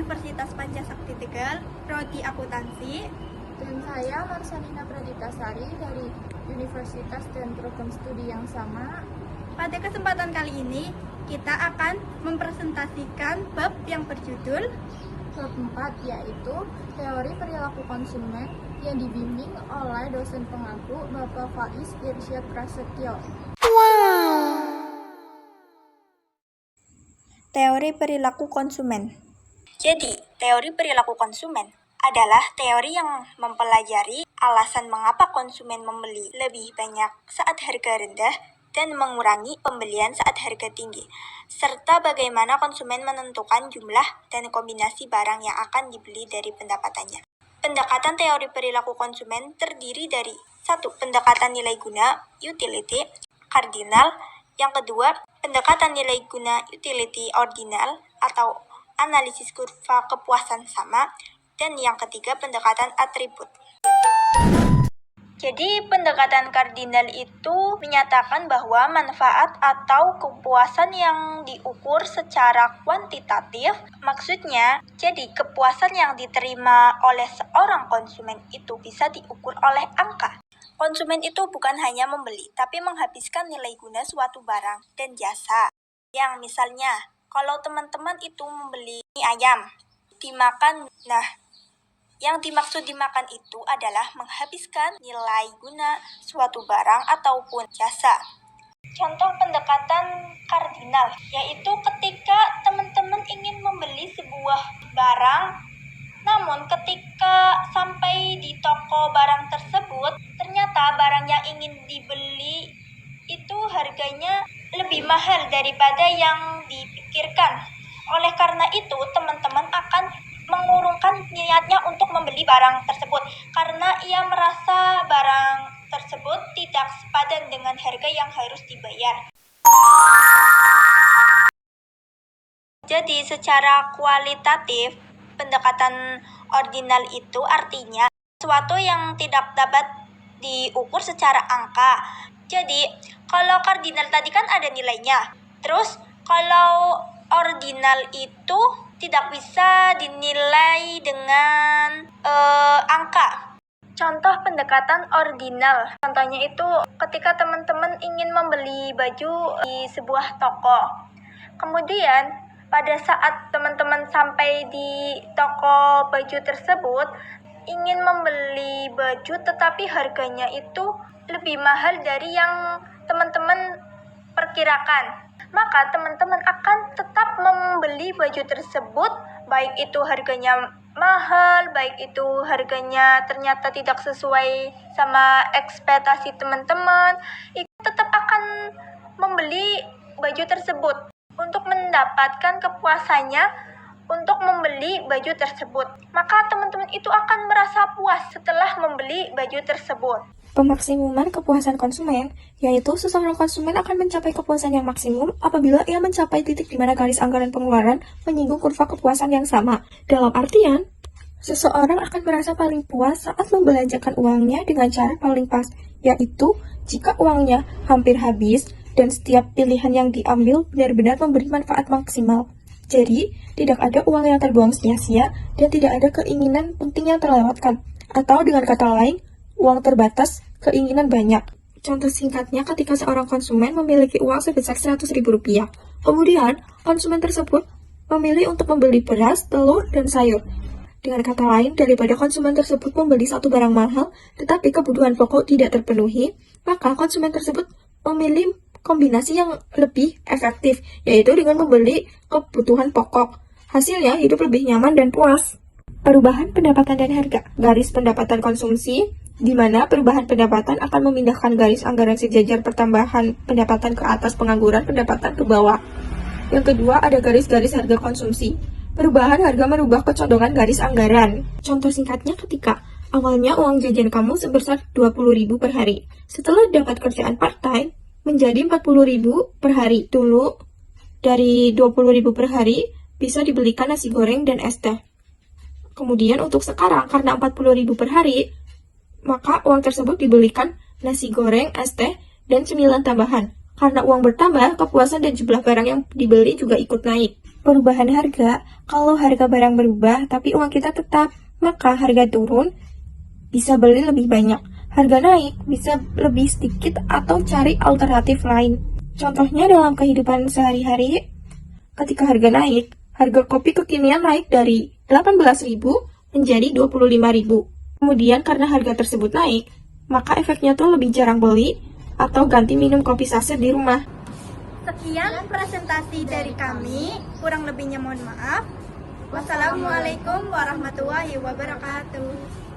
Universitas Pancasakti Tegal, Prodi Akuntansi. Dan saya Marsalina Praditasari dari Universitas dan Program Studi yang sama. Pada kesempatan kali ini, kita akan mempresentasikan bab yang berjudul Bab 4, yaitu Teori Perilaku Konsumen yang dibimbing oleh dosen pengaku Bapak Faiz Irsyad Prasetyo. Teori perilaku konsumen. Jadi, teori perilaku konsumen adalah teori yang mempelajari alasan mengapa konsumen membeli lebih banyak saat harga rendah dan mengurangi pembelian saat harga tinggi, serta bagaimana konsumen menentukan jumlah dan kombinasi barang yang akan dibeli dari pendapatannya. Pendekatan teori perilaku konsumen terdiri dari 1. Pendekatan nilai guna, utility, kardinal. Yang kedua, pendekatan nilai guna, utility, ordinal, atau analisis kurva kepuasan sama. Dan yang ketiga, pendekatan atribut. Jadi, pendekatan kardinal itu menyatakan bahwa manfaat atau kepuasan yang diukur secara kuantitatif, maksudnya, jadi kepuasan yang diterima oleh seorang konsumen itu bisa diukur oleh angka. Konsumen itu bukan hanya membeli, tapi menghabiskan nilai guna suatu barang dan jasa. Yang misalnya, kalau teman-teman itu membeli mie ayam, dimakan, yang dimaksud dimakan itu adalah menghabiskan nilai guna suatu barang ataupun jasa. Contoh pendekatan kardinal, yaitu ketika teman-teman ingin membeli sebuah barang, namun ketika sampai di toko barang tersebut, ternyata barang yang ingin dibeli itu harganya lebih mahal daripada yang dipikirkan. Oleh karena itu, teman-teman akan mengurungkan niatnya untuk membeli barang tersebut karena ia merasa barang tersebut tidak sepadan dengan harga yang harus dibayar. Jadi secara kualitatif, pendekatan ordinal itu artinya sesuatu yang tidak dapat diukur secara angka. Jadi kalau kardinal tadi kan ada nilainya, terus kalau ordinal itu tidak bisa dinilai dengan angka. Contoh pendekatan ordinal, contohnya itu ketika teman-teman ingin membeli baju di sebuah toko. Kemudian pada saat teman-teman sampai di toko baju tersebut, ingin membeli baju tetapi harganya itu lebih mahal dari yang teman-teman perkirakan. Maka teman-teman akan tetap membeli baju tersebut, baik itu harganya mahal, baik itu harganya ternyata tidak sesuai sama ekspektasi teman-teman, itu tetap akan membeli baju tersebut untuk mendapatkan kepuasannya untuk membeli baju tersebut. Maka teman-teman itu akan merasa puas setelah membeli baju tersebut. Pemaksimuman kepuasan konsumen, yaitu seseorang konsumen akan mencapai kepuasan yang maksimum apabila ia mencapai titik di mana garis anggaran pengeluaran menyinggung kurva kepuasan yang sama. Dalam artian, seseorang akan merasa paling puas saat membelanjakan uangnya dengan cara paling pas, yaitu jika uangnya hampir habis dan setiap pilihan yang diambil benar-benar memberi manfaat maksimal. Jadi, tidak ada uang yang terbuang sia-sia dan tidak ada keinginan penting yang terlewatkan. Atau dengan kata lain, uang terbatas, keinginan banyak. Contoh singkatnya ketika seorang konsumen memiliki uang sebesar Rp100.000. Kemudian, konsumen tersebut memilih untuk membeli beras, telur, dan sayur. Dengan kata lain, daripada konsumen tersebut membeli satu barang mahal, tetapi kebutuhan pokok tidak terpenuhi, maka konsumen tersebut memilih kombinasi yang lebih efektif, yaitu dengan membeli kebutuhan pokok. Hasilnya, hidup lebih nyaman dan puas. Perubahan pendapatan dan harga. Garis pendapatan konsumsi, di mana perubahan pendapatan akan memindahkan garis anggaran sejajar pertambahan pendapatan ke atas pengangguran pendapatan ke bawah. Yang kedua, ada garis-garis harga konsumsi. Perubahan harga merubah kecondongan garis anggaran. Contoh singkatnya ketika awalnya uang jajan kamu sebesar Rp20.000 per hari. Setelah dapat kerjaan part-time, menjadi Rp40.000 per hari. Dulu, dari Rp20.000 per hari, bisa dibelikan nasi goreng dan es teh. Kemudian untuk sekarang, karena Rp40.000 per hari, maka uang tersebut dibelikan nasi goreng, es teh, dan cemilan tambahan. Karena uang bertambah, kepuasan dan jumlah barang yang dibeli juga ikut naik. perubahan harga, kalau harga barang berubah tapi uang kita tetap, maka harga turun bisa beli lebih banyak. Harga naik bisa lebih sedikit atau cari alternatif lain. Contohnya dalam kehidupan sehari-hari, ketika harga naik, harga kopi kekinian naik dari 18.000 menjadi 25.000. Kemudian karena harga tersebut naik, maka efeknya tuh lebih jarang beli atau ganti minum kopi saset di rumah. Sekian presentasi dari kami, kurang lebihnya mohon maaf. Wassalamualaikum warahmatullahi wabarakatuh.